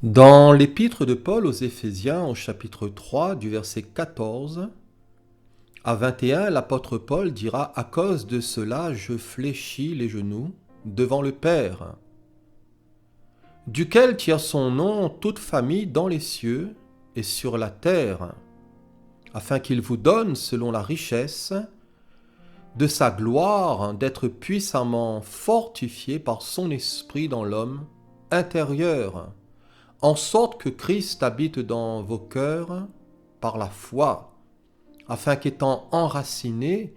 Dans l'épître de Paul aux Éphésiens, au chapitre 3, du verset 14 à 21, l'apôtre Paul dira « À cause de cela, je fléchis les genoux devant le Père, duquel tire son nom toute famille dans les cieux et sur la terre, afin qu'il vous donne, selon la richesse de sa gloire, d'être puissamment fortifié par son esprit dans l'homme intérieur, en sorte que Christ habite dans vos cœurs par la foi, afin qu'étant enracinés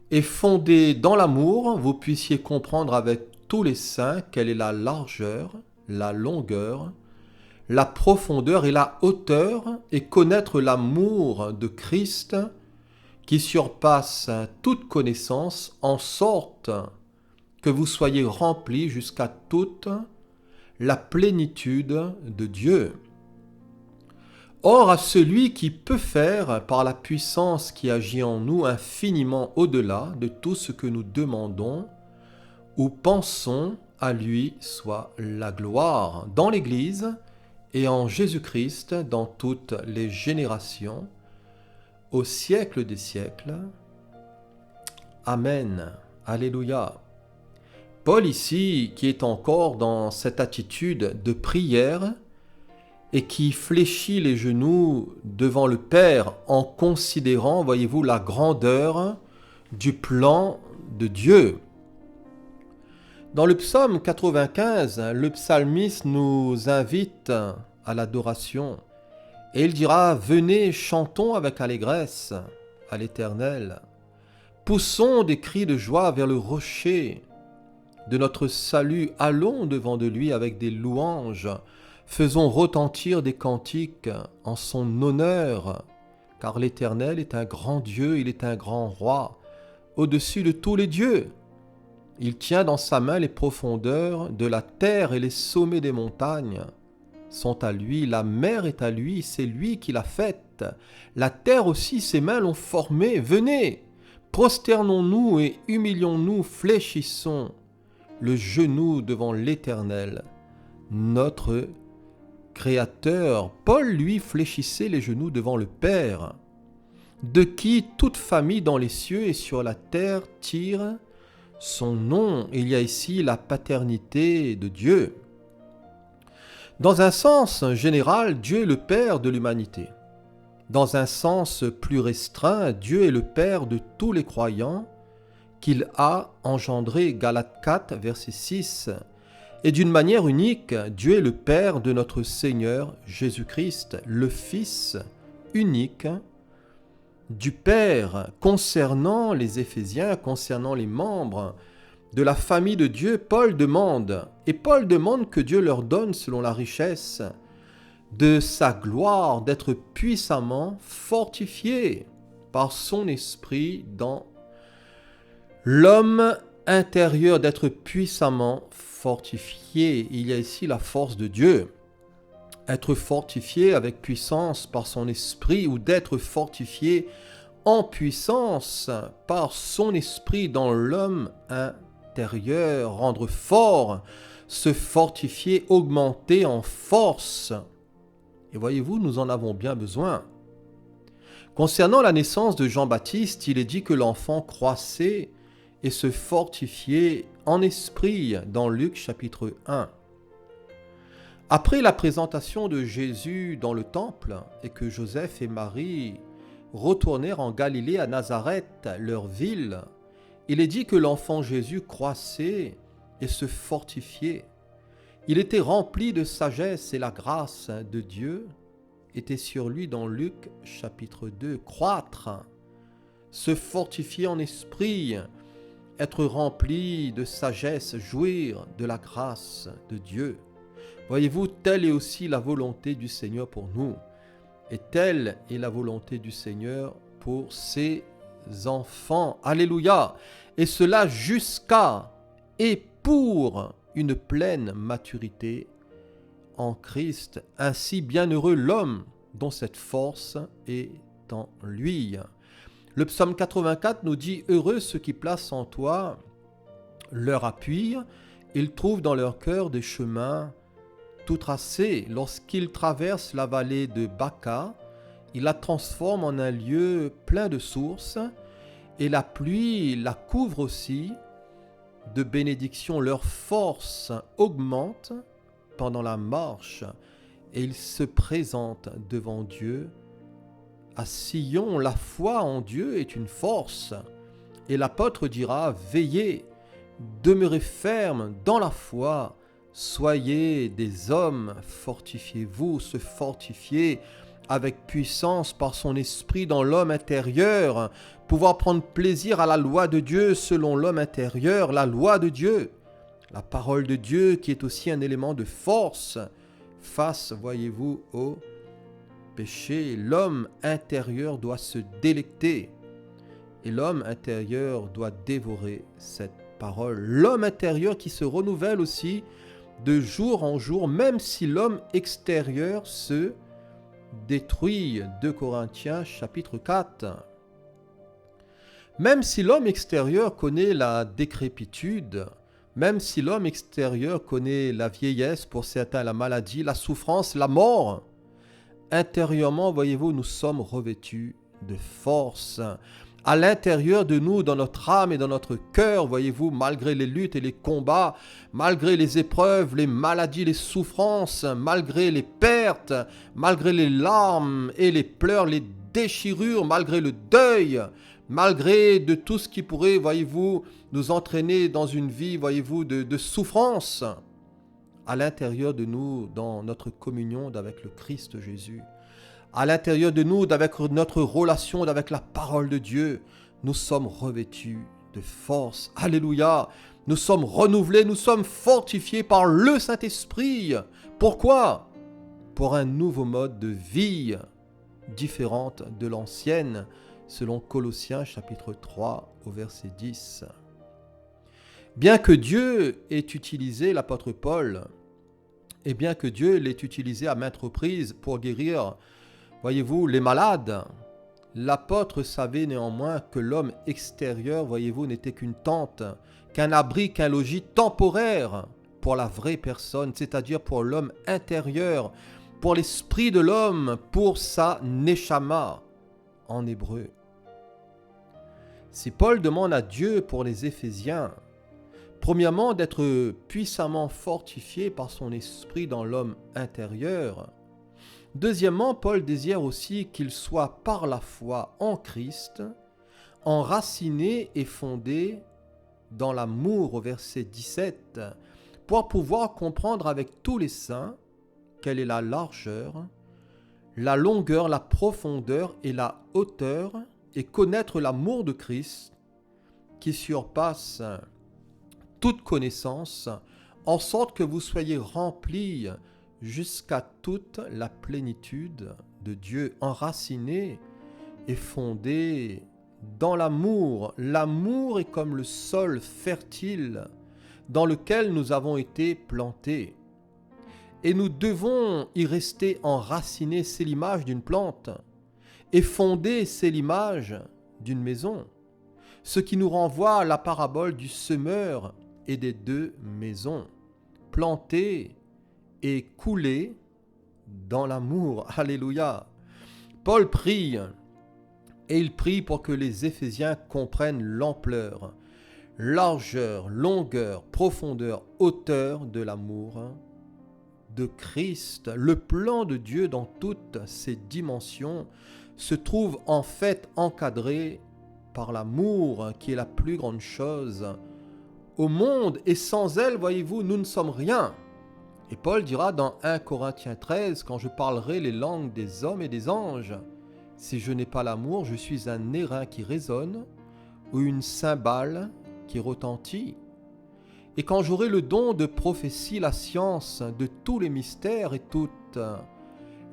et fondés dans l'amour, vous puissiez comprendre avec tous les saints quelle est la largeur, la longueur, la profondeur et la hauteur, et connaître l'amour de Christ qui surpasse toute connaissance, en sorte que vous soyez remplis jusqu'à toute la plénitude de Dieu. Or, à celui qui peut faire, par la puissance qui agit en nous, infiniment au-delà de tout ce que nous demandons ou pensons, à lui soit la gloire dans l'Église et en Jésus-Christ dans toutes les générations, au siècle des siècles. Amen. Alléluia. Paul ici, qui est encore dans cette attitude de prière et qui fléchit les genoux devant le Père en considérant, voyez-vous, la grandeur du plan de Dieu. Dans le psaume 95, le psalmiste nous invite à l'adoration et il dira « Venez, chantons avec allégresse à l'Éternel. Poussons des cris de joie vers le rocher de notre salut, allons devant de lui avec des louanges, faisons retentir des cantiques en son honneur, car l'Éternel est un grand Dieu, il est un grand roi, au-dessus de tous les dieux. Il tient dans sa main les profondeurs de la terre et les sommets des montagnes sont à lui, la mer est à lui, c'est lui qui l'a faite. La terre aussi, ses mains l'ont formée. Venez, prosternons-nous et humilions-nous, fléchissons le genou devant l'Éternel, notre Créateur. Paul, lui, fléchissait les genoux devant le Père, de qui toute famille dans les cieux et sur la terre tire son nom. Il y a ici la paternité de Dieu. Dans un sens général, Dieu est le Père de l'humanité. Dans un sens plus restreint, Dieu est le Père de tous les croyants qu'il a engendrés, Galates 4, verset 6. Et d'une manière unique, Dieu est le Père de notre Seigneur Jésus-Christ, le Fils unique du Père. Concernant les Éphésiens, concernant les membres de la famille de Dieu, Paul demande que Dieu leur donne, selon la richesse de sa gloire, d'être puissamment fortifiés par son esprit dans l'homme intérieur, d'être puissamment fortifié. Il y a ici la force de Dieu. Être fortifié avec puissance par son esprit ou d'être fortifié en puissance par son esprit dans l'homme intérieur. Rendre fort, se fortifier, augmenter en force. Et voyez-vous, nous en avons bien besoin. Concernant la naissance de Jean-Baptiste, il est dit que l'enfant croissait et se fortifiait en esprit dans Luc chapitre 1. Après la présentation de Jésus dans le temple et que Joseph et Marie retournèrent en Galilée à Nazareth, leur ville, il est dit que l'enfant Jésus croissait et se fortifiait. Il était rempli de sagesse et la grâce de Dieu était sur lui dans Luc chapitre 2. Croître, se fortifier en esprit, être rempli de sagesse, jouir de la grâce de Dieu. Voyez-vous, telle est aussi la volonté du Seigneur pour nous. Et telle est la volonté du Seigneur pour ses enfants. Alléluia! Et cela jusqu'à et pour une pleine maturité en Christ. Ainsi, bienheureux l'homme dont cette force est en lui. Le psaume 84 nous dit « Heureux ceux qui placent en toi leur appui, ils trouvent dans leur cœur des chemins tout tracé. Lorsqu'il traverse la vallée de Baca, il la transforme en un lieu plein de sources, et la pluie la couvre aussi de bénédictions. Leur force augmente pendant la marche, et ils se présentent devant Dieu. À Sion, la foi en Dieu est une force, et l'apôtre dira, veillez, demeurez fermes dans la foi, soyez des hommes, fortifiez-vous, se fortifier avec puissance par son esprit dans l'homme intérieur, pouvoir prendre plaisir à la loi de Dieu selon l'homme intérieur, la loi de Dieu, la parole de Dieu qui est aussi un élément de force face, voyez-vous, au péché. L'homme intérieur doit se délecter et l'homme intérieur doit dévorer cette parole. L'homme intérieur qui se renouvelle aussi de jour en jour, même si l'homme extérieur se détruit. 2 Corinthiens chapitre 4. Même si l'homme extérieur connaît la décrépitude, même si l'homme extérieur connaît la vieillesse, pour certains la maladie, la souffrance, la mort, intérieurement, voyez-vous, nous sommes revêtus de force. À l'intérieur de nous, dans notre âme et dans notre cœur, voyez-vous, malgré les luttes et les combats, malgré les épreuves, les maladies, les souffrances, malgré les pertes, malgré les larmes et les pleurs, les déchirures, malgré le deuil, malgré de tout ce qui pourrait, voyez-vous, nous entraîner dans une vie, voyez-vous, de souffrance, à l'intérieur de nous, dans notre communion avec le Christ Jésus, à l'intérieur de nous, avec notre relation avec la parole de Dieu, nous sommes revêtus de force. Alléluia! Nous sommes renouvelés, nous sommes fortifiés par le Saint-Esprit. Pourquoi? Pour un nouveau mode de vie différente de l'ancienne, selon Colossiens chapitre 3 au verset 10. Bien que Dieu ait utilisé l'apôtre Paul, et bien que Dieu l'ait utilisé à maintes reprises pour guérir, voyez-vous, les malades, l'apôtre savait néanmoins que l'homme extérieur, voyez-vous, n'était qu'une tente, qu'un abri, qu'un logis temporaire pour la vraie personne, c'est-à-dire pour l'homme intérieur, pour l'esprit de l'homme, pour sa neshama en hébreu. Si Paul demande à Dieu pour les Éphésiens, premièrement d'être puissamment fortifié par son esprit dans l'homme intérieur, deuxièmement, Paul désire aussi qu'il soit par la foi en Christ, enraciné et fondé dans l'amour au verset 17, pour pouvoir comprendre avec tous les saints quelle est la largeur, la longueur, la profondeur et la hauteur, et connaître l'amour de Christ qui surpasse toute connaissance, en sorte que vous soyez remplis jusqu'à toute la plénitude de Dieu, enraciné et fondé dans l'amour. L'amour est comme le sol fertile dans lequel nous avons été plantés. Et nous devons y rester enracinés, c'est l'image d'une plante, et fondé, c'est l'image d'une maison. Ce qui nous renvoie à la parabole du semeur et des deux maisons, plantés et coulés dans l'amour. Alléluia. Paul prie, et il prie pour que les Éphésiens comprennent l'ampleur, largeur, longueur, profondeur, hauteur de l'amour de Christ. Le plan de Dieu dans toutes ses dimensions se trouve en fait encadré par l'amour qui est la plus grande chose au monde, et sans elle, voyez-vous, nous ne sommes rien. Et Paul dira dans 1 Corinthiens 13, quand je parlerai les langues des hommes et des anges, si je n'ai pas l'amour, je suis un airain qui résonne ou une cymbale qui retentit. Et quand j'aurai le don de prophétie, la science de tous les mystères et toute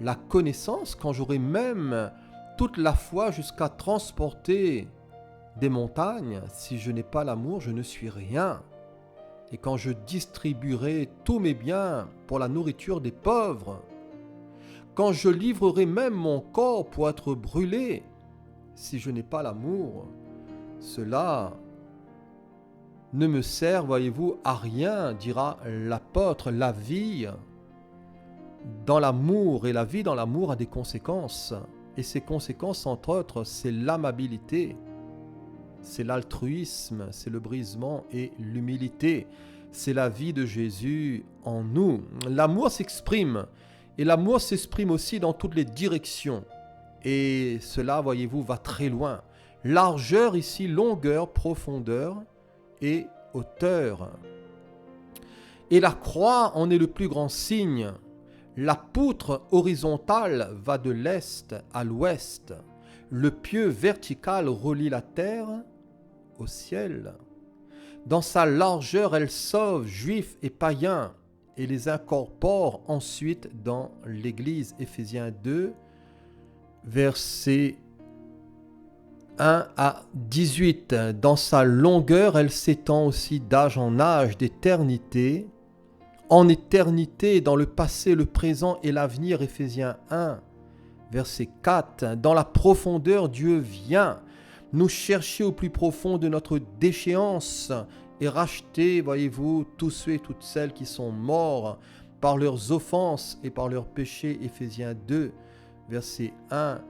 la connaissance, quand j'aurai même toute la foi jusqu'à transporter des montagnes, si je n'ai pas l'amour, je ne suis rien. Et quand je distribuerai tous mes biens pour la nourriture des pauvres, quand je livrerai même mon corps pour être brûlé, si je n'ai pas l'amour, cela ne me sert, voyez-vous, à rien, dira l'apôtre. La vie dans l'amour, et la vie dans l'amour a des conséquences. Et ces conséquences, entre autres, c'est l'amabilité, c'est l'altruisme, c'est le brisement et l'humilité. C'est la vie de Jésus en nous. L'amour s'exprime, et l'amour s'exprime aussi dans toutes les directions. Et cela, voyez-vous, va très loin. Largeur ici, longueur, profondeur et hauteur. Et la croix en est le plus grand signe. La poutre horizontale va de l'est à l'ouest. Le pieu vertical relie la terre au ciel. Dans sa largeur, elle sauve juifs et païens et les incorpore ensuite dans l'Église. Éphésiens 2, versets 1 à 18. Dans sa longueur, elle s'étend aussi d'âge en âge, d'éternité en éternité, dans le passé, le présent et l'avenir. Éphésiens 1, verset 4. Dans la profondeur, Dieu vient nous chercher au plus profond de notre déchéance et racheter, voyez-vous, tous ceux et toutes celles qui sont morts par leurs offenses et par leurs péchés. Éphésiens 2, verset 1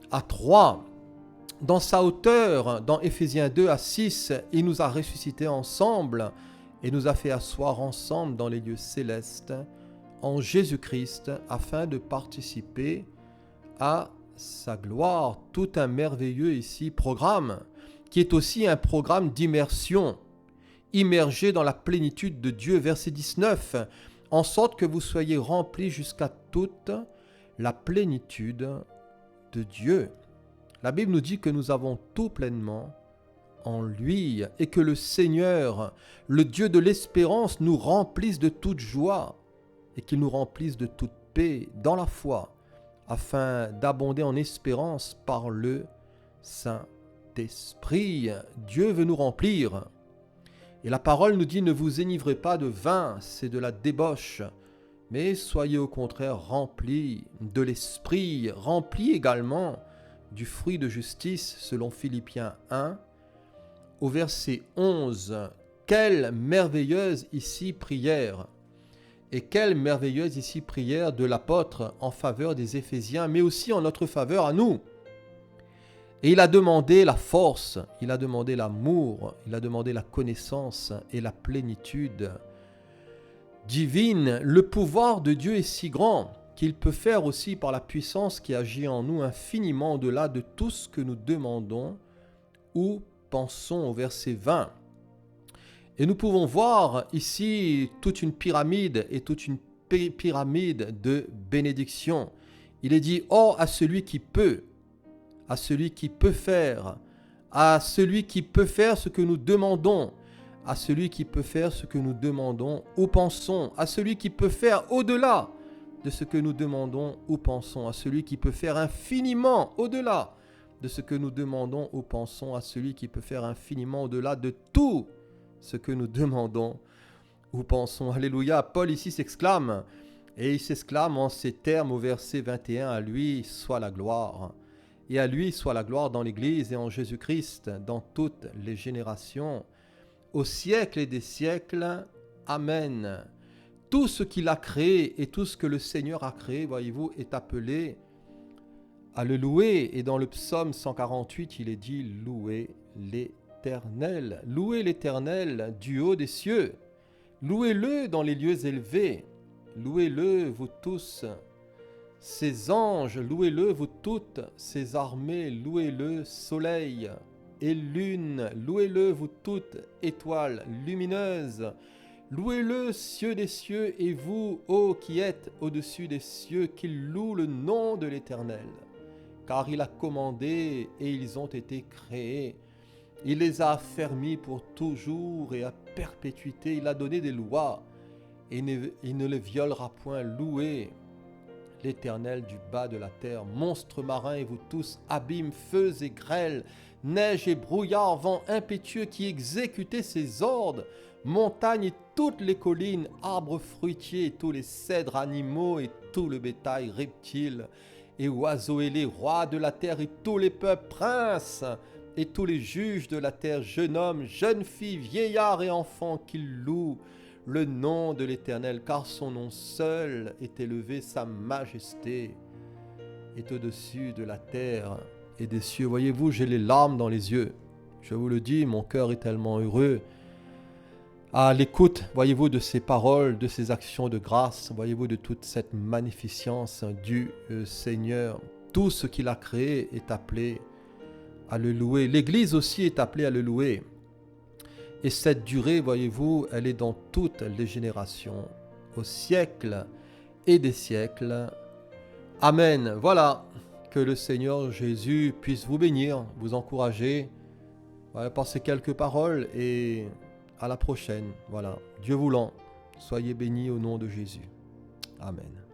à 3. Dans sa hauteur, dans Éphésiens 2 à 6, il nous a ressuscités ensemble et nous a fait asseoir ensemble dans les lieux célestes en Jésus-Christ afin de participer à sa gloire. Tout un merveilleux ici programme qui est aussi un programme d'immersion, immergé dans la plénitude de Dieu, verset 19, en sorte que vous soyez remplis jusqu'à toute la plénitude de Dieu. La Bible nous dit que nous avons tout pleinement en lui et que le Seigneur, le Dieu de l'espérance, nous remplisse de toute joie et qu'il nous remplisse de toute paix dans la foi afin d'abonder en espérance par le Saint-Esprit. Dieu veut nous remplir. Et la parole nous dit: ne vous enivrez pas de vin, c'est de la débauche, mais soyez au contraire remplis de l'Esprit, remplis également du fruit de justice selon Philippiens 1, au verset 11. Quelle merveilleuse ici prière! Et quelle merveilleuse ici prière de l'apôtre en faveur des Éphésiens, mais aussi en notre faveur à nous. Et il a demandé la force, il a demandé l'amour, il a demandé la connaissance et la plénitude divine. Le pouvoir de Dieu est si grand qu'il peut faire aussi par la puissance qui agit en nous infiniment au-delà de tout ce que nous demandons ou pensons, au verset 20. Et nous pouvons voir ici toute une pyramide et toute une pyramide de bénédiction. Il est dit: oh, à celui qui peut, à celui qui peut faire, à celui qui peut faire ce que nous demandons, à celui qui peut faire ce que nous demandons ou pensons, à celui qui peut faire au-delà de ce que nous demandons ou pensons, à celui qui peut faire infiniment au-delà de ce que nous demandons ou pensons, à celui qui peut faire infiniment au-delà de tout ce que nous demandons ou pensons. Alléluia. Paul ici s'exclame, et il s'exclame en ces termes au verset 21, à lui soit la gloire. Et à lui soit la gloire dans l'Église et en Jésus-Christ, dans toutes les générations, au siècle et des siècles. Amen. Tout ce qu'il a créé et tout ce que le Seigneur a créé, voyez-vous, est appelé à le louer. Et dans le psaume 148, il est dit: louez l'Éternel. Louez l'Éternel du haut des cieux. Louez-le dans les lieux élevés. Louez-le, vous tous, ses anges. Louez-le, vous toutes, ses armées. Louez-le, soleil et lune. Louez-le, vous toutes, étoiles lumineuses. Louez-le, cieux des cieux, et vous, ô qui êtes au-dessus des cieux, qu'il loue le nom de l'Éternel. Car il a commandé et ils ont été créés. Il les a affermis pour toujours et à perpétuité. Il a donné des lois et il ne les violera point. Louez l'Éternel du bas de la terre. Monstres marins et vous tous, abîmes, feux et grêles, neige et brouillard, vent impétueux qui exécutez ses ordres, montagnes et toutes les collines, arbres fruitiers et tous les cèdres animaux et tout le bétail reptile et oiseaux et les rois de la terre et tous les peuples, princes et tous les juges de la terre, jeunes hommes, jeunes filles, vieillards et enfants, qu'ils louent le nom de l'Éternel, car son nom seul est élevé, sa majesté est au-dessus de la terre et des cieux. Voyez-vous, j'ai les larmes dans les yeux. Je vous le dis, mon cœur est tellement heureux à l'écoute, voyez-vous, de ces paroles, de ces actions de grâce, voyez-vous, de toute cette magnificence du Seigneur. Tout ce qu'il a créé est appelé à le louer. L'Église aussi est appelée à le louer. Et cette durée, voyez-vous, elle est dans toutes les générations, au siècle et des siècles. Amen. Voilà, que le Seigneur Jésus puisse vous bénir, vous encourager par ces quelques paroles et à la prochaine. Voilà, Dieu voulant, soyez bénis au nom de Jésus. Amen.